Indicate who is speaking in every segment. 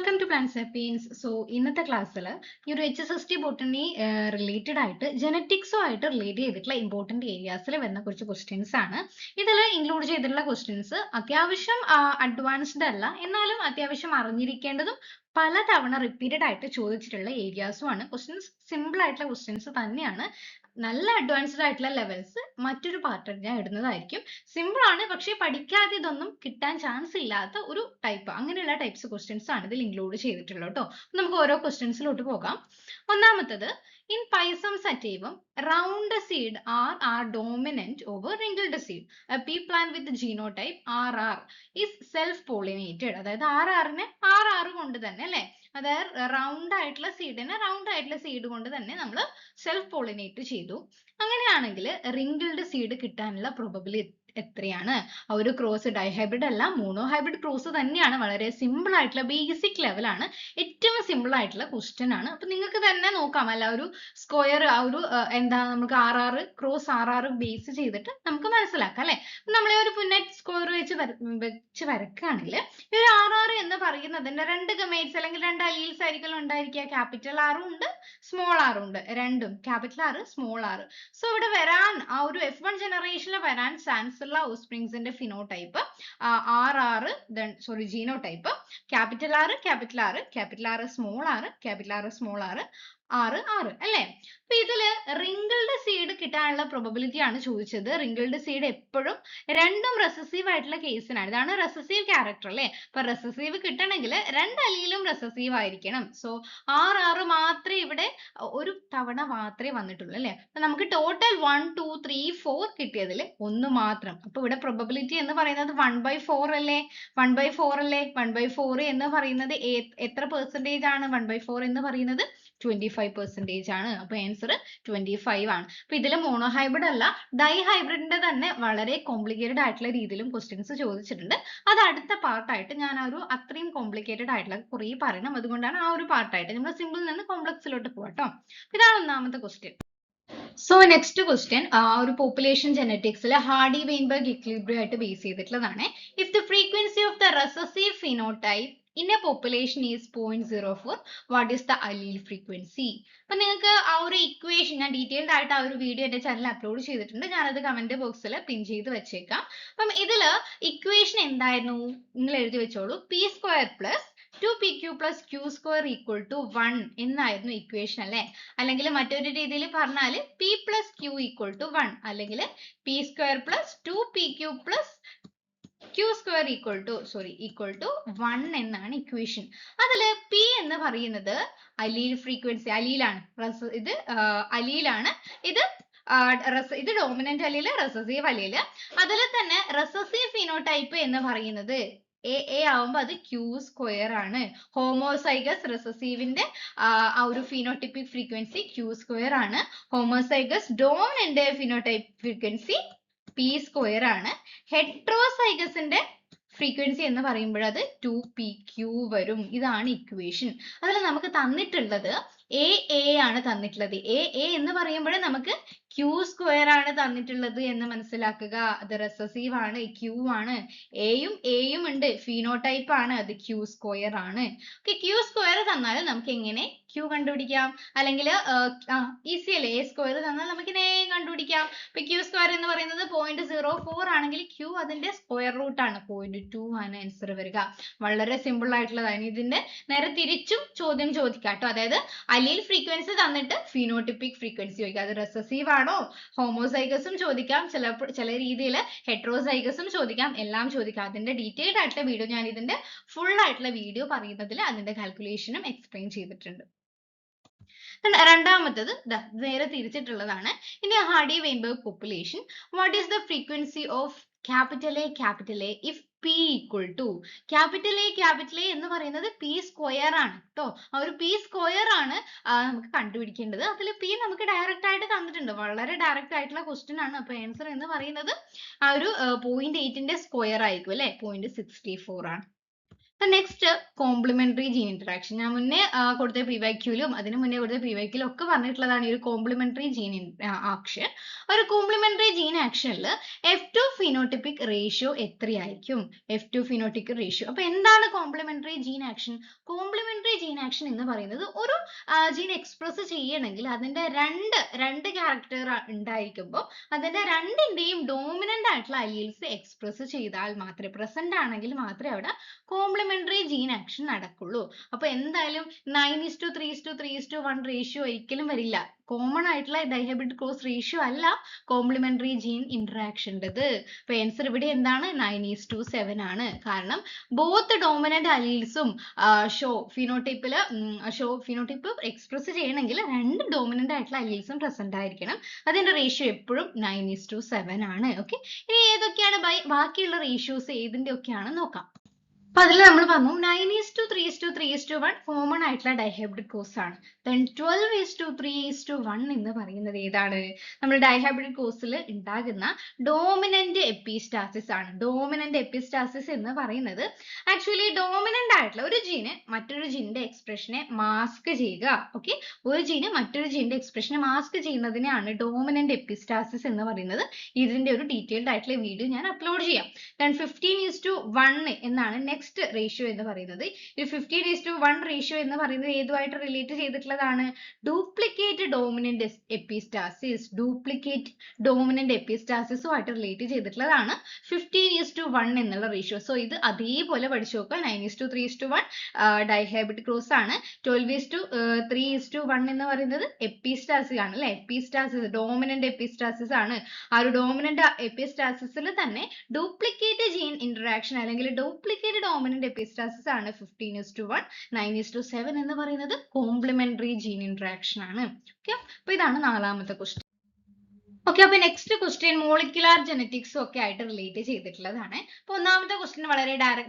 Speaker 1: Welcome to plant sapiens. So ഇന്നത്തെ ക്ലാസ്സിൽ ഈ ഒരു HSST ബോട്ടണി റിലേറ്റഡ് ആയിട്ട് ജനറ്റിക്സും ആയിട്ട് റിലേറ്റ് ചെയ്തിട്ടുള്ള ഇമ്പോർട്ടന്റ് ഏരിയാസിൽ വരുന്ന കുറച്ച് ക്വസ്റ്റ്യൻസ് ആണ്. ഇതിൽ ഇൻക്ലൂഡ് ചെയ്തിട്ടുള്ള ക്വസ്റ്റ്യൻസ് അത്യാവശ്യം അഡ്വാൻസ്ഡ് അല്ല, എന്നാലും അത്യാവശ്യം അറിഞ്ഞിരിക്കേണ്ടതും പലതവണ റിപ്പീറ്റഡ് ആയിട്ട് ചോദിച്ചിട്ടുള്ള ഏരിയാസും ആണ്. ക്വസ്റ്റ്യൻസ് സിമ്പിൾ ആയിട്ടുള്ള ക്വസ്റ്റ്യൻസ് തന്നെയാണ്. നല്ല അഡ്വാൻസ്ഡ് ആയിട്ടുള്ള ലെവൽസ് മറ്റൊരു പാർട്ടിൽ ഞാൻ ഇടുന്നതായിരിക്കും. സിമ്പിൾ ആണ്, പക്ഷേ പഠിക്കാതെ ഇതൊന്നും കിട്ടാൻ ചാൻസ് ഇല്ലാത്ത ഒരു ടൈപ്പ്, അങ്ങനെയുള്ള ടൈപ്സ് ക്വസ്റ്റ്യൻസ് ആണ് ഇതിൽ ഇൻക്ലൂഡ് ചെയ്തിട്ടുള്ളത് കേട്ടോ. നമുക്ക് ഓരോ ക്വസ്റ്റ്യൻസിലോട്ട് പോകാം. ഒന്നാമത്തത്, in Pisum sativum, round seed are dominant over wrinkled seed. A pea plant with genotype RR is self-pollinated. അതായത് RR-നെ RR കൊണ്ട് തന്നെ അല്ലേ, അതായത് റൗണ്ട് ആയിട്ടുള്ള സീഡിനെ റൗണ്ട് ആയിട്ടുള്ള സീഡ് കൊണ്ട് തന്നെ നമ്മൾ സെൽഫ് പോളിനേറ്റ് ചെയ്തു. അങ്ങനെയാണെങ്കിൽ റിങ്കിൾഡ് സീഡ് കിട്ടാനുള്ള പ്രോബബിലിറ്റി എത്രയാണ്? ആ ഒരു ക്രോസ് ഡൈഹൈബ്രിഡ് അല്ല, മോണോ ഹൈബ്രിഡ് ക്രോസ് തന്നെയാണ്. വളരെ സിമ്പിൾ ആയിട്ടുള്ള ബേസിക് ലെവലാണ്, ഏറ്റവും സിമ്പിൾ ആയിട്ടുള്ള ക്വസ്റ്റ്യൻ ആണ്. അപ്പൊ നിങ്ങൾക്ക് തന്നെ നോക്കാം അല്ല, ഒരു സ്ക്വയർ ആ ഒരു എന്താ നമുക്ക് RR ക്രോസ് RR ബേസ് ചെയ്തിട്ട് നമുക്ക് മനസ്സിലാക്കാം അല്ലെ. നമ്മളെ ഒരു പുന്നറ്റ് സ്ക്വയർ വെച്ച് വരക്കുകയാണെങ്കിൽ ഈ ഒരു RR എന്ന് പറയുന്നതിന്റെ രണ്ട് ഗമേറ്റ്സ് അല്ലെങ്കിൽ രണ്ട് അലീൽസ് ആയിരിക്കും ഉണ്ടായിരിക്കുക. ക്യാപിറ്റൽ ആറും ഉണ്ട്, സ്മോൾ ആറും ഉണ്ട്, രണ്ടും ക്യാപിറ്റൽ ആറ് സ്മോൾ ആറ്. സോ ഇവിടെ വരാൻ ആ ഒരു F1 ജനറേഷനിൽ വരാൻ ചാൻസ് ഉള്ള ഓഫ്സ്പ്രിങ്സിന്റെ phenotype RR, sorry genotype capital R capital R capital R small R capital R small R 6 6 അല്ലേ. അപ്പൊ ഇതില് റിങ്കിൾഡ് സീഡ് കിട്ടാനുള്ള പ്രോബബിലിറ്റി ആണ് ചോദിച്ചത്. റിങ്കിൾഡ് സീഡ് എപ്പോഴും രണ്ടും റെസസീവ് ആയിട്ടുള്ള കേസിനാണ്. ഇതാണ് റെസസീവ് ക്യാരക്ടർ അല്ലേ. അപ്പൊ റെസസീവ് കിട്ടണമെങ്കിൽ രണ്ട് അലീലും റെസസീവ് ആയിരിക്കണം. സോ RR മാത്രമേ ഇവിടെ ഒരു തവണ മാത്രമേ വന്നിട്ടുള്ളൂ അല്ലേ. അപ്പൊ നമുക്ക് ടോട്ടൽ 1 2 3 4 കിട്ടിയതിൽ ഒന്ന് മാത്രം. അപ്പൊ ഇവിടെ പ്രോബബിലിറ്റി എന്ന് പറയുന്നത് 1/4 അല്ലേ, 1/4 അല്ലേ. 1/4 എന്ന് പറയുന്നത് എത്ര പെർസെന്റേജ് ആണ്? 1/4 എന്ന് പറയുന്നത് 25% ആണ്. അപ്പൊ ആൻസർ 25 ആണ്. അപ്പൊ ഇതിൽ മോണോഹൈബ്രിഡ് അല്ല, ഡൈഹൈബ്രിഡിന്റെ തന്നെ വളരെ കോംപ്ലിക്കേറ്റഡ് ആയിട്ടുള്ള രീതിയിലും ക്വസ്റ്റ്യൻസ് ചോദിച്ചിട്ടുണ്ട്. അത് അടുത്ത പാർട്ടായിട്ട് ഞാൻ ആ ഒരു അത്രയും കോംപ്ലിക്കേറ്റഡ് ആയിട്ടുള്ള കുറേ പറയണം. അതുകൊണ്ടാണ് ആ ഒരു പാർട്ടായിട്ട് നമ്മൾ സിമ്പിൾ നിന്ന് കോംപ്ലക്സിലോട്ട് പോകട്ടോ. ഇതാണ് ഒന്നാമത്തെ ക്വസ്റ്റ്യൻ. സോ നെക്സ്റ്റ് ക്വസ്റ്റ്യൻ ഒരു പോപ്പുലേഷൻ ജനറ്റിക്സിൽ ഹാർഡി വെയിൻബർഗ് ഇക്വിലിബ്രിയം ആയിട്ട് ബേസ് ചെയ്തിട്ടുള്ളതാണ്. If the frequency of the recessive phenotype in a population is 0.04, what is the allele frequency? അപ്പൊ നിങ്ങൾക്ക് ആ ഒരു ഇക്വേഷൻ ഞാൻ ഡീറ്റെയിൽഡ് ആയിട്ട് ആ ഒരു വീഡിയോ എന്റെ ചാനലിൽ അപ്ലോഡ് ചെയ്തിട്ടുണ്ട്. ഞാനത് കമന്റ് ബോക്സിൽ പിൻ ചെയ്ത് വെച്ചേക്കാം. അപ്പം ഇതില് ഇക്വേഷൻ എന്തായിരുന്നു നിങ്ങൾ എഴുതി വെച്ചോളൂ. p² plus 2pq plus q square equal to 1 എന്നായിരുന്നു ഇക്വേഷൻ അല്ലെ. അല്ലെങ്കിൽ മറ്റൊരു രീതിയിൽ പറഞ്ഞാൽ p plus q equal to 1 അല്ലെങ്കിൽ p² plus 2pq plus q square equal to 1 എന്നാണ് ഇക്വേഷൻ. അതിൽ p എന്ന് പറയുന്നത് അലീൽ ഫ്രീക്വൻസി, അലീലാണ്. ഇത് അലീലാണ്, ഇത് ഡോമിനന്റ് അലീല്, റെസസീവ് അലീല്. അതിൽ തന്നെ റെസസീവ് ഫിനോടൈപ്പ് എന്ന് പറയുന്നത് A ആവുമ്പോൾ അത് Q² ആണ്. ഹോമോസൈഗസ് റെസസീവിന്റെ ആ ഒരു ഫിനോടൈപ്പിക് ഫ്രീക്വൻസി Q² ആണ്. Homozygous dominant phenotype frequency p² ആണ്. ഹെട്രോസൈഗസിന്റെ ഫ്രീക്വൻസി എന്ന് പറയുമ്പോൾ അത് 2pq വരും. ഇതാണ് ഇക്വേഷൻ. അതിൽ നമുക്ക് തന്നിട്ടുള്ളത് A ആണ് തന്നിട്ടുള്ളത്. A എന്ന് പറയുമ്പോൾ നമുക്ക് Q² ആണ് തന്നിട്ടുള്ളത് എന്ന് മനസ്സിലാക്കുക. അത് റെസസീവ് ആണ്, Q ആണ്. Aയും ഉണ്ട്, ഫിനോടൈപ്പ് ആണ്, അത് Q² ആണ്. Q² തന്നാൽ നമുക്ക് എങ്ങനെ Q കണ്ടുപിടിക്കാം? അല്ലെങ്കിൽ ഈസി അല്ലേ, A² തന്നാൽ നമുക്ക് A കണ്ടുപിടിക്കാം. ഇപ്പൊ Q² എന്ന് പറയുന്നത് 0.04 ആണെങ്കിൽ Q അതിന്റെ സ്ക്വയർ റൂട്ട് ആണ്, 0.2 ആണ് ആൻസർ വരിക. വളരെ സിമ്പിൾ ആയിട്ടുള്ളതാണ്. ഇതിന്റെ നേരെ തിരിച്ചും ചോദ്യം ചോദിക്കാം കേട്ടോ. അതായത് അലീൽ ഫ്രീക്വൻസി തന്നിട്ട് ഫിനോടിപ്പിക് ഫ്രീക്വൻസി ചോദിക്കാം. അത് റെസസീവ് ആണോ, ഹോമോസൈഗസും ചോദിക്കാം, ചില രീതിയിൽ ഹെട്രോസൈഗസും ചോദിക്കാം, എല്ലാം ചോദിക്കാം. അതിന്റെ ഡീറ്റെയിൽഡ് ആയിട്ടുള്ള വീഡിയോ, ഞാൻ ഇതിന്റെ ഫുൾ ആയിട്ടുള്ള വീഡിയോ പറയുന്നതിൽ അതിന്റെ കാൽക്കുലേഷനും എക്സ്പ്ലെയിൻ ചെയ്തിട്ടുണ്ട്. രണ്ടാമത്തത് നേരെ തിരിച്ചിട്ടുള്ളതാണ്. ഇനി Hardy Weinberg population, what is the frequency of capital A if p equal to capital A എന്ന് പറയുന്നത് p² ആണ് കേട്ടോ. ആ ഒരു p² ആണ് നമുക്ക് കണ്ടുപിടിക്കേണ്ടത്. അതിൽ p നമുക്ക് ഡയറക്റ്റ് ആയിട്ട് തന്നിട്ടുണ്ട്, വളരെ ഡയറക്റ്റ് ആയിട്ടുള്ള ക്വസ്റ്റ്യൻ ആണ്. അപ്പൊ ആൻസർ എന്ന് പറയുന്നത് ആ ഒരു 0.8ന്റെ സ്ക്വയർ ആയിരിക്കും അല്ലെ, 0.64 ആണ്. Next complementary gene interaction. ഞാൻ മുന്നേ കൊടുത്ത പ്രീവാക്യൂലും അതിന് മുന്നേ കൊടുത്ത പ്രീവാക്യൂലും ഒക്കെ പറഞ്ഞിട്ടുള്ളതാണ് ഈ ഒരു കോംപ്ലിമെന്ററി ജീൻ ആക്ഷൻ. ഒരു കോംപ്ലിമെന്ററി ജീൻ ആക്ഷനിൽ F2 ഫിനോട്ടിപ്പിക് റേഷ്യോ എത്രയായിരിക്കും? F2 phenotypic ratio. അപ്പൊ എന്താണ് complementary gene action? Complementary gene action എന്ന് പറയുന്നത് ഒരു ജീൻ എക്സ്പ്രസ് ചെയ്യണമെങ്കിൽ അതിന്റെ രണ്ട് ക്യാരക്ടർ ഉണ്ടായിരിക്കുമ്പോൾ അതിന്റെ രണ്ടിന്റെയും ഡോമിനന്റ് ആയിട്ടുള്ള അലീൽസ് എക്സ്പ്രസ് ചെയ്താൽ മാത്രമേ, പ്രസന്റ് ആണെങ്കിൽ മാത്രമേ അവിടെ കോംപ്ലിമെന്ററി ജീൻ ആക്ഷൻ നടക്കുള്ളൂ. അപ്പൊ എന്തായാലും 9:3:3:1 റേഷ്യോ ഒരിക്കലും വരില്ല. കോമൺ ആയിട്ടുള്ള ഡൈഹൈബ്രിഡ് ക്രോസ് റേഷ്യോ അല്ല കോംപ്ലിമെന്ററി ജീൻ ഇന്ററാക്ഷൻ്റെത്. അപ്പൊ ആൻസർ ഇവിടെ എന്താണ്? 9:7 ആണ്. കാരണം ബോത്ത് ഡോമിനന്റ് അലീൽസും ഫിനോടൈപ്പ് എക്സ്പ്രസ് ചെയ്യണമെങ്കിൽ രണ്ട് ഡോമിനന്റ് ആയിട്ടുള്ള അലീൽസും പ്രസന്റ് ആയിരിക്കണം. അതിന്റെ റേഷ്യോ എപ്പോഴും 9:7 ആണ്. ഓക്കെ, ഇനി ഏതൊക്കെയാണ് ബാക്കിയുള്ള റേഷ്യോസ് ഏതിന്റെ ഒക്കെയാണ് നോക്കാം. അപ്പൊ അതിൽ നമ്മൾ പറഞ്ഞു 9:3:3:1 കോമൺ ആയിട്ടുള്ള ഡൈഹൈബ്രിഡ് കോസ് ആണ്. ദെൻ 12:3:1 എന്ന് പറയുന്നത് ഏതാണ്? നമ്മൾ ഡൈഹൈബ്രിഡ് കോസിൽ ഉണ്ടാകുന്ന ഡോമിനന്റ് എപ്പിസ്റ്റാസിസ് ആണ്. ഡോമിനന്റ് എപ്പിസ്റ്റാസിസ് എന്ന് പറയുന്നത് ആക്ച്വലി ഡോമിനന്റ് ആയിട്ടുള്ള ഒരു ജീന് മറ്റൊരു ജീനിന്റെ എക്സ്പ്രഷനെ മാസ്ക് ചെയ്യുക. ഓക്കെ, ഒരു ജീന് മറ്റൊരു ജീനിന്റെ എക്സ്പ്രഷനെ മാസ്ക് ചെയ്യുന്നതിനെയാണ് ഡോമിനന്റ് എപ്പിസ്റ്റാസിസ് എന്ന് പറയുന്നത്. ഇതിന്റെ ഒരു ഡീറ്റെയിൽഡ് ആയിട്ടുള്ള വീഡിയോ ഞാൻ അപ്ലോഡ് ചെയ്യാം. ദെൻ 15:1 എന്നാണ് നെക്സ്റ്റ് റേഷ്യോ എന്ന് പറയുന്നത്. ഈ 15:1 റേഷ്യോ എന്ന് പറയുന്നത് ഏതുമായിട്ട് റിലേറ്റ് ചെയ്തിട്ടുള്ളതാണ്? ഡ്യൂപ്ലിക്കേറ്റ് ഡോമിനന്റ് എപ്പിസ്റ്റാസിസുമായിട്ട് റിലേറ്റ് ചെയ്തിട്ടുള്ളതാണ് 15:1 എന്നുള്ള റേഷ്യോ. സോ ഇത് അതേപോലെ പഠിച്ചു നോക്കുക. 9:3:1 ഡൈഹൈബ്രിഡ് ക്രോസ് ആണ്. 12:3:1 എന്ന് പറയുന്നത് എപ്പിസ്റ്റാസിസ് ആണ് അല്ലെ. എപ്പിസ്റ്റാസിസ് ഡോമിനന്റ് എപ്പിസ്റ്റാസിസ് ആണ്. ആ ഒരു ഡോമിനന്റ് എപ്പിസ്റ്റാസിസിൽ തന്നെ ഡ്യൂപ്ലിക്കേറ്റ് ജീൻ ഇന്ററാക്ഷൻ അല്ലെങ്കിൽ ഡ്യൂപ്ലിക്കേറ്റ് ഡോമിനന്റ് എപ്പിസ്റ്റാസിസ് ആണ് 15:1. 9:7 എന്ന് പറയുന്നത് കോംപ്ലിമെന്ററി ജീൻ ഇന്ററാക്ഷൻ ആണ്. ഓക്കെ, അപ്പൊ ഇതാണ് നാലാമത്തെ ക്വസ്റ്റ്യൻ. ഓക്കെ, അപ്പൊ നെക്സ്റ്റ് ക്വസ്റ്റ്യൻ മോളിക്കുലാർ ജെനറ്റിക്സും ഒക്കെ ആയിട്ട് റിലേറ്റ് ചെയ്തിട്ടുള്ളതാണ്. അപ്പൊ ഒന്നാമത്തെ ക്വസ്റ്റ്യൻ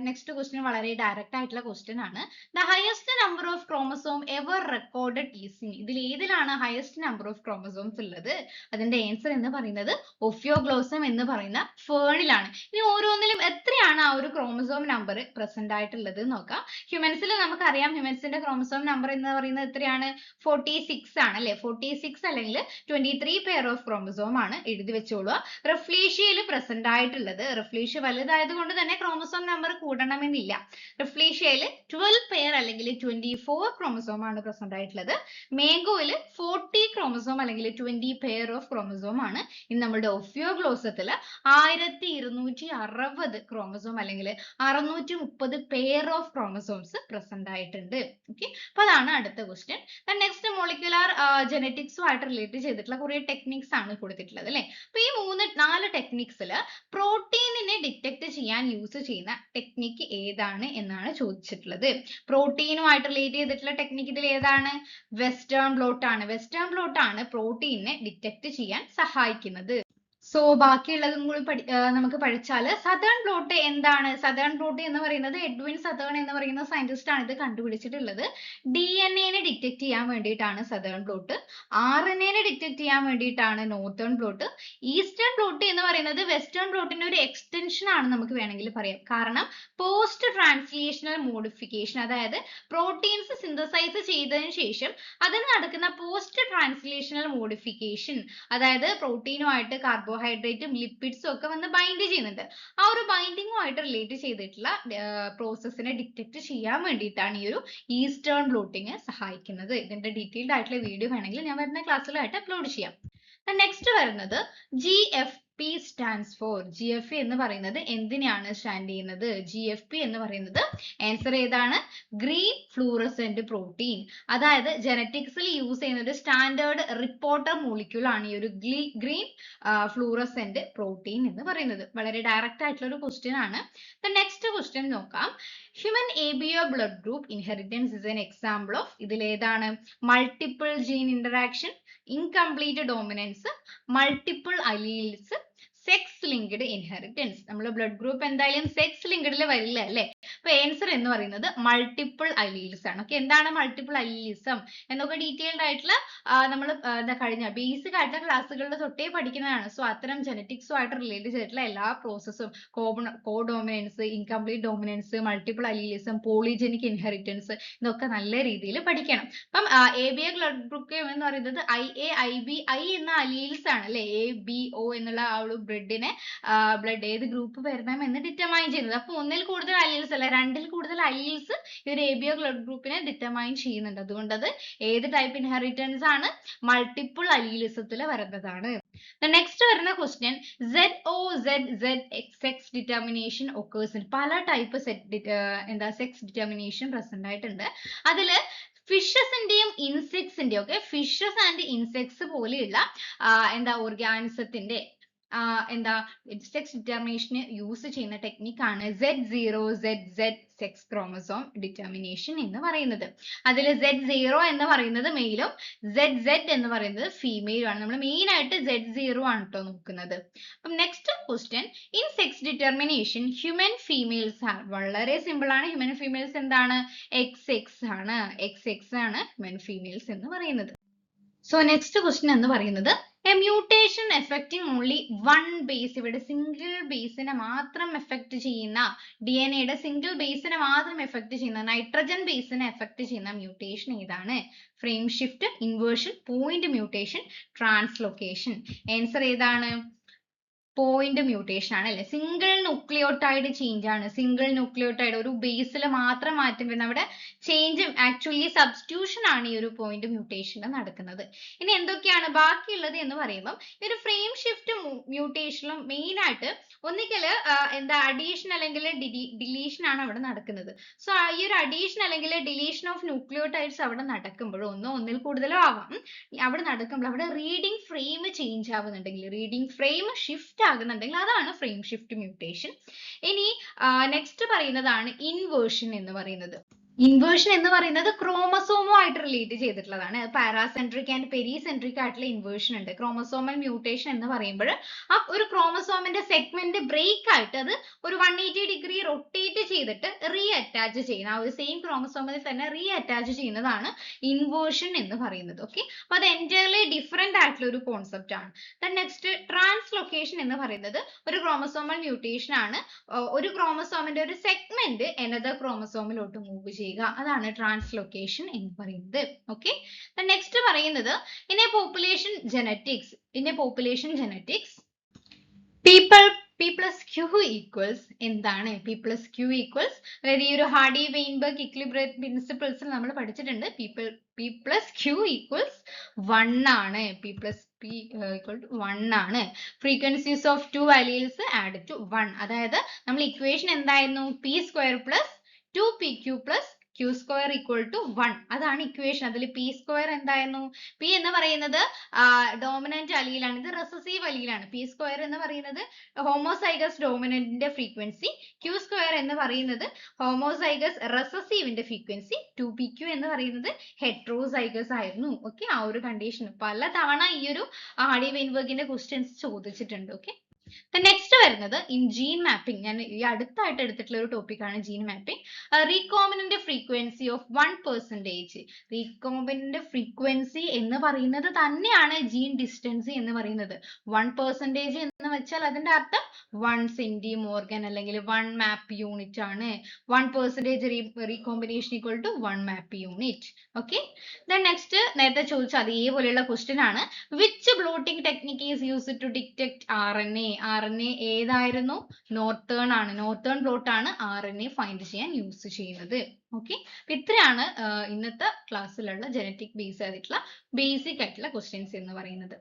Speaker 1: നെക്സ്റ്റ് ക്വസ്റ്റ്യൻ വളരെ ഡയറക്റ്റ് ആയിട്ടുള്ള ക്വസ്റ്റ്യൻ ആണ്. The highest number of chromosome ever recorded is in. ഇതിൽ ഏതിലാണ് ഹയസ്റ്റ് നമ്പർ ഓഫ് ക്രോമസോംസ് ഉള്ളത്? അതിന്റെ ആൻസർ എന്ന് പറയുന്നത് ഒഫിയോഗ്ലോസം എന്ന് പറയുന്ന ഫേണിലാണ്. ഇനി ഓരോന്നിലും എത്രയാണ് ആ ഒരു ക്രോമസോം നമ്പർ പ്രസന്റ് ആയിട്ടുള്ളത് നോക്കാം. ഹ്യൂമൻസിൽ നമുക്കറിയാം ഹ്യൂമൻസിന്റെ ക്രോമസോം നമ്പർ എന്ന് പറയുന്നത് എത്രയാണ്? 46 ആണ് അല്ലെ. 46 അല്ലെങ്കിൽ 23 പെയർ ഓഫ് ക്രോമസോം ആണ്. എഴുതി വെച്ചോളൂ. റെഫ്ലേഷ്യയിൽ പ്രസന്റ് ആയിട്ടുള്ളത്, റെഫ്ലേഷ്യ വലുതായത് കൊണ്ട് തന്നെ ക്രോമസോം നമ്പർ കൂടണമെന്നില്ല. റെഫ്ലേഷ്യയിൽ 12 പെയർ അല്ലെങ്കിൽ 24 ക്രോമസോം ആണ് പ്രസന്റ് ആയിട്ടുള്ളത്. മേഗോയിൽ 40 ക്രോമസോം അല്ലെങ്കിൽ 20 പെയർ ഓഫ് ക്രോമസോം ആണ്. ഇനി നമ്മുടെ ഒഫിയോഗ്ലോസത്തിൽ 1260 ക്രോമസോം അല്ലെങ്കിൽ 630 പെയർ ഓഫ് ക്രോമസോംസ് പ്രസന്റ് ആയിട്ടുണ്ട്. ഓക്കെ, അപ്പൊ അതാണ് അടുത്ത ക്വസ്റ്റ്യൻ. നെക്സ്റ്റ് മോളിക്കുലാർ ജെനറ്റിക്സുമായിട്ട് റിലേറ്റ് ചെയ്തിട്ടുള്ള കുറെ ടെക്നിക്സ് ആണ് കൊടുത്തിട്ടുള്ളത് അല്ലെ. അപ്പൊ ഈ 4 ടെക്നിക്സിൽ പ്രോട്ടീനിനെ ഡിറ്റക്ട് ചെയ്യാൻ യൂസ് ചെയ്യുന്ന ടെക്നിക്ക് ഏതാണ് എന്നാണ് ചോദിച്ചിട്ടുള്ളത്. പ്രോട്ടീനുമായിട്ട് റിലേറ്റ് ചെയ്തിട്ടുള്ള ടെക്നിക്ക് ഇതിൽ ഏതാണ്? വെസ്റ്റേൺ ബ്ലോട്ട് ആണ്. വെസ്റ്റേൺ ബ്ലോട്ട് ആണ് പ്രോട്ടീനിനെ ഡിറ്റക്ട് ചെയ്യാൻ സഹായിക്കുന്നത്. സോ ബാക്കിയുള്ളതും കൂടി നമുക്ക് പഠിച്ചാല് സതേൺ ബ്ലോട്ട് എന്താണ്? സതേൺ ബ്ലോട്ട് എന്ന് പറയുന്നത് എഡ്വിൻ സതേൺ എന്ന് പറയുന്ന സയന്റിസ്റ്റ് ആണ് ഇത് കണ്ടുപിടിച്ചിട്ടുള്ളത്. DNA ഡിറ്റക്ട് ചെയ്യാൻ വേണ്ടിയിട്ടാണ് സതേൺ ബ്ലോട്ട്. RNA ഡിറ്റക്ട് ചെയ്യാൻ വേണ്ടിയിട്ടാണ് നോർത്തേൺ ബ്ലോട്ട്. ഈസ്റ്റേൺ ബ്ലോട്ട് എന്ന് പറയുന്നത് വെസ്റ്റേൺ ബ്ലോട്ടിന്റെ ഒരു എക്സ്റ്റൻഷൻ ആണ് നമുക്ക് വേണമെങ്കിൽ പറയാം. കാരണം പോസ്റ്റ് ട്രാൻസ്ലേഷണൽ മോഡിഫിക്കേഷൻ, അതായത് പ്രോട്ടീൻസ് സിന്തസൈസ് ചെയ്തതിനു ശേഷം അതിന് നടക്കുന്ന പോസ്റ്റ് ട്രാൻസ്ലേഷണൽ മോഡിഫിക്കേഷൻ, അതായത് പ്രോട്ടീനുമായിട്ട് കാർബോഹൈഡ്രേറ്റും ലിപ്പിഡ്സും ഒക്കെ വന്ന് ബൈൻഡ് ചെയ്യുന്നുണ്ട്. ആ ഒരു ബൈൻഡിങ്ങുമായിട്ട് റിലേറ്റ് ചെയ്തിട്ടുള്ള പ്രോസസ്സിനെ ഡിറ്റക്ട് ചെയ്യാൻ വേണ്ടിയിട്ടാണ് ഈ ഒരു ഈസ്റ്റേൺ ബ്ലോട്ടിങ് സഹായിക്കുന്നത്. ഇതിന്റെ ഡീറ്റെയിൽഡ് ആയിട്ടുള്ള വീഡിയോ വേണമെങ്കിൽ ഞാൻ വരുന്ന ക്ലാസ്സിലായിട്ട് അപ്ലോഡ് ചെയ്യാം. നെക്സ്റ്റ് വരുന്നത് GFP stands for. GFP എന്ന് പറയുന്നത് എന്തിനെയാണ് സ്റ്റാൻഡ് ചെയ്യുന്നത്? GFP എന്ന് പറയുന്നത് ആൻസർ ഏതാണ്? Green fluorescent protein. അതായത് ജെനറ്റിക്സിൽ യൂസ് ചെയ്യുന്ന ഒരു സ്റ്റാൻഡേർഡ് റിപ്പോർട്ടർ മോളിക്യൂൾ ആണ് ഈ ഒരു ഗ്രീൻ ഫ്ലൂറസെന്റ് പ്രോട്ടീൻ എന്ന് പറയുന്നത്. വളരെ ഡയറക്റ്റ് ആയിട്ടുള്ള ഒരു ക്വസ്റ്റ്യൻ ആണ്. നെക്സ്റ്റ് ക്വസ്റ്റ്യൻ നോക്കാം. Human ABO blood group inheritance is an example of. ഇതിലേതാണ്? Multiple gene interaction, incomplete dominance, multiple alleles, sex linked inheritance. നമ്മൾ ബ്ലഡ് ഗ്രൂപ്പ് എന്തായാലും സെക്സ് ലിങ്ക്ഡിൽ വരില്ല അല്ലേ? അപ്പൊ ആൻസർ എന്ന് പറയുന്നത് മൾട്ടിപ്പിൾ അലീൽസ് ആണ്. ഓക്കെ, എന്താണ് മൾട്ടിപ്പിൾ അലീലിസം എന്നൊക്കെ ഡീറ്റെയിൽഡ് ആയിട്ടുള്ള നമ്മൾ എന്താ കഴിഞ്ഞ ബേസിക് ആയിട്ടുള്ള ക്ലാസ്സുകളിൽ തൊട്ടേ പഠിക്കുന്നതാണ്. സോ അത്തരം ജനറ്റിക്സുമായിട്ട് റിലേറ്റ് ചെയ്തിട്ടുള്ള എല്ലാ പ്രോസസ്സും codominance, incomplete dominance, multiple allelism, polygenic inheritance ഇതൊക്കെ നല്ല രീതിയിൽ പഠിക്കണം. അപ്പം ABA ബ്ലഡ് ഗ്രൂപ്പ് എന്ന് പറയുന്നത് IA, IB, I എന്ന അലീൽസ് ആണ് അല്ലെ. ABO എന്നുള്ള ആ ഒരു ബ്ലഡ് ഏത് ഗ്രൂപ്പ് വരണം എന്ന് ഡിറ്റർമൈൻ ചെയ്യുന്നത്. അപ്പൊ ഒന്നിൽ കൂടുതൽ അലീൽസ് അല്ല, രണ്ടിൽ കൂടുതൽ അലീൽസ് ഈ ഒരു ABA ബ്ലഡ് ഗ്രൂപ്പിനെ ഡിറ്റർമൈൻ ചെയ്യുന്നുണ്ട്. അതുകൊണ്ട് അത് ഏത് ടൈപ്പ് ഇൻഹെറിറ്റൻസ് ആണ്? മൾട്ടിപ്പിൾ അലീലിസത്തിൽ വരുന്നതാണ്. നെക്സ്റ്റ് വരുന്ന question, sex determination occurs in പല ടൈപ്പ് സെക്സ് ഡിറ്റർമിനേഷൻ പ്രസന്റ് ആയിട്ടുണ്ട്. അതില് ഫിഷസിന്റെയും ഇൻസെക്ട്സിന്റെയും ഒക്കെ ഫിഷസ് ആൻഡ് ഇൻസെക്ട്സ് പോലെയുള്ള ഓർഗാനിസത്തിന്റെ സെക്സ് ഡിറ്റർമിനേഷന് യൂസ് ചെയ്യുന്ന ടെക്നിക്കാണ് Z0 ZZ sex chromosome determination എന്ന് പറയുന്നത്. അതിൽ Z0 എന്ന് പറയുന്നത് മെയിലും ZZ എന്ന് പറയുന്നത് ഫീമെയിലും ആണ്. നമ്മൾ മെയിൻ ആയിട്ട് Z0 ആണ് കേട്ടോ നോക്കുന്നത്. അപ്പം next question, in sex determination human females ആണ്. വളരെ സിമ്പിൾ ആണ്. ഹ്യൂമൻ ഫീമെയിൽസ് എന്താണ്? XX ആണ്. XX ആണ് ഹ്യൂമൻ ഫീമെയിൽസ് എന്ന് പറയുന്നത്. സോ നെക്സ്റ്റ് ക്വസ്റ്റ്യൻ എന്ന് പറയുന്നത്, A mutation affecting only one base. ഇവിടെ സിംഗിൾ ബേസിനെ മാത്രം എഫക്ട് ചെയ്യുന്ന, DNA സിംഗിൾ ബേസിനെ മാത്രം എഫക്ട് ചെയ്യുന്ന, നൈട്രജൻ ബേസിനെ എഫക്ട് ചെയ്യുന്ന മ്യൂട്ടേഷൻ ഏതാണ്? Frame shift, inversion, point mutation, translocation. Answer ഏതാണ്? പോയിന്റ് മ്യൂട്ടേഷൻ ആണ് അല്ലെ. സിംഗിൾ ന്യൂക്ലിയോടൈഡ് ചേഞ്ച് ആണ്. സിംഗിൾ ന്യൂക്ലിയോടൈഡ് ഒരു ബേസിൽ മാത്രം മാറ്റം വരുന്ന അവിടെ ചേഞ്ച്, ആക്ച്വലി സബ്സ്റ്റിറ്റ്യൂഷൻ ആണ് ഈ ഒരു പോയിന്റ് മ്യൂട്ടേഷനിൽ നടക്കുന്നത്. ഇനി എന്തൊക്കെയാണ് ബാക്കിയുള്ളത് എന്ന് പറയുമ്പോൾ, ഈ ഒരു ഫ്രെയിം ഷിഫ്റ്റ് മ്യൂട്ടേഷനിലും മെയിൻ ആയിട്ട് ഒന്നിക്കൽ അഡീഷൻ അല്ലെങ്കിൽ ഡിലീഷൻ ആണ് അവിടെ നടക്കുന്നത്. സോ ഈ ഒരു അഡീഷൻ അല്ലെങ്കിൽ ഡിലീഷൻ ഓഫ് ന്യൂക്ലിയോടൈഡ്സ് അവിടെ നടക്കുമ്പോൾ, ഒന്നിൽ കൂടുതലോ ആവാം, അവിടെ നടക്കുമ്പോൾ അവിടെ റീഡിംഗ് ഫ്രെയിം ചേഞ്ച് ആവുന്നുണ്ടെങ്കിൽ, റീഡിംഗ് ഫ്രെയിം ഷിഫ്റ്റ് ആകുന്നുണ്ടെങ്കിൽ അതാണ് ഫ്രെയിം ഷിഫ്റ്റ് മ്യൂട്ടേഷൻ. ഇനി നെക്സ്റ്റ് പറയുന്നതാണ് ഇൻവേർഷൻ എന്ന് പറയുന്നത്. ഇൻവേർഷൻ എന്ന് പറയുന്നത് ക്രോമസോമുമായിട്ട് റിലേറ്റ് ചെയ്തിട്ടുള്ളതാണ്. പാരാസെൻട്രിക് ആൻഡ് പെരിസെൻട്രിക് ആയിട്ടുള്ള ഇൻവേർഷൻ ഉണ്ട്. ക്രോമസോമൽ മ്യൂട്ടേഷൻ എന്ന് പറയുമ്പോൾ ആ ഒരു ക്രോമസോമിന്റെ സെഗ്മെന്റ് ബ്രേക്ക് ആയിട്ട് അത് ഒരു 180 ഡിഗ്രി റൊട്ടേറ്റ് ചെയ്തിട്ട് റീ അറ്റാച്ച് ചെയ്യുന്ന, ആ ഒരു സെയിം ക്രോമസോമിൽ തന്നെ റീ അറ്റാച്ച് ചെയ്യുന്നതാണ് ഇൻവേർഷൻ എന്ന് പറയുന്നത്. ഓക്കെ, അപ്പൊ അത് എൻറ്റയർലി ഡിഫറെന്റ് ആയിട്ടുള്ള ഒരു കോൺസെപ്റ്റ് ആണ്. നെക്സ്റ്റ് ട്രാൻസ്ലൊക്കേഷൻ എന്ന് പറയുന്നത് ഒരു ക്രോമസോമൽ മ്യൂട്ടേഷൻ ആണ്. ഒരു ക്രോമസോമിന്റെ ഒരു സെഗ്മെന്റ് അനദർ ക്രോമസോമിലോട്ട് മൂവ് ചെയ്യുക, അതാണ് ട്രാൻസ്ലൊക്കേഷൻ എന്ന് പറയുന്നത്. ഓക്കെ, നെക്സ്റ്റ് പറയുന്നത്, in A population genetics P+Q equals എന്താണ്? P+Q ഈക്വൽസ്, അതായത് ഈ ഒരു ഹാർഡി വെയിൻബർഗ് ഇക്വിലിബ്രിയം പ്രിൻസിപ്പിൾസിൽ നമ്മൾ പഠിച്ചിട്ടുണ്ട്. P+Q ഈക്വൽസ് 1 ആണ്. P+P=1 ആണ്. Frequencies of 2 alleles add to 1. അതായത് നമ്മൾ ഇക്വേഷൻ എന്തായിരുന്നു? P² + 2PQ + Q² = 1. അതാണ് ഇക്വേഷൻ. അതിൽ P² എന്തായിരുന്നു? P എന്ന് പറയുന്നത് ഡോമിനന്റ് അലീലാണ്, ഇത് റെസസീവ് അലീലാണ്. P² എന്ന് പറയുന്നത് ഹോമോസൈഗസ് ഡോമിനന്റിന്റെ ഫ്രീക്വൻസി, Q² എന്ന് പറയുന്നത് ഹോമോസൈഗസ് റെസസീവിന്റെ ഫ്രീക്വൻസി, 2PQ എന്ന് പറയുന്നത് ഹെട്രോസൈഗസ് ആയിരുന്നു. ഓക്കെ, ആ ഒരു കണ്ടീഷൻ പല തവണ ഈ ഒരു ഹാർഡി വെയിൻബർഗിന്റെ ക്വസ്റ്റ്യൻസ് ചോദിച്ചിട്ടുണ്ട്. ഓക്കെ, നെക്സ്റ്റ് വരുന്നത് ഇൻ ജീൻ മാപ്പിംഗ്. ഞാൻ ഈ അടുത്തായിട്ട് എടുത്തിട്ടുള്ള ഒരു ടോപ്പിക്കാണ് gene mapping. Recombinant frequency of 1%. Recombinant frequency എന്ന് പറയുന്നത് തന്നെയാണ് ജീൻ ഡിസ്റ്റൻസ് എന്ന് പറയുന്നത്. 1% എന്ന് വെച്ചാൽ അതിന്റെ അർത്ഥം 1 സെന്റിമോർഗൻ അല്ലെങ്കിൽ 1 മാപ്പ് യൂണിറ്റ് ആണ്. 1% recombination equal to 1 map unit. Okay, next നേരത്തെ ചോദിച്ച അതേപോലെയുള്ള ക്വസ്റ്റ്യൻ ആണ്. Which blotting technique is used to detect RNA? RNA ഏതായിരുന്നു? നോർത്തേൺ ആണ്. നോർത്തേൺ ബ്ലോട്ട് ആണ് RNA ഫൈൻഡ് ചെയ്യാൻ യൂസ് ചെയ്യുന്നത്. ഓക്കെ, ഇത്രയാണ് ഇന്നത്തെ ക്ലാസ്സിലുള്ള ജനറ്റിക് ബേസ് ആയിട്ടുള്ള ബേസിക് ആയിട്ടുള്ള ക്വസ്റ്റ്യൻസ് എന്ന് പറയുന്നത്.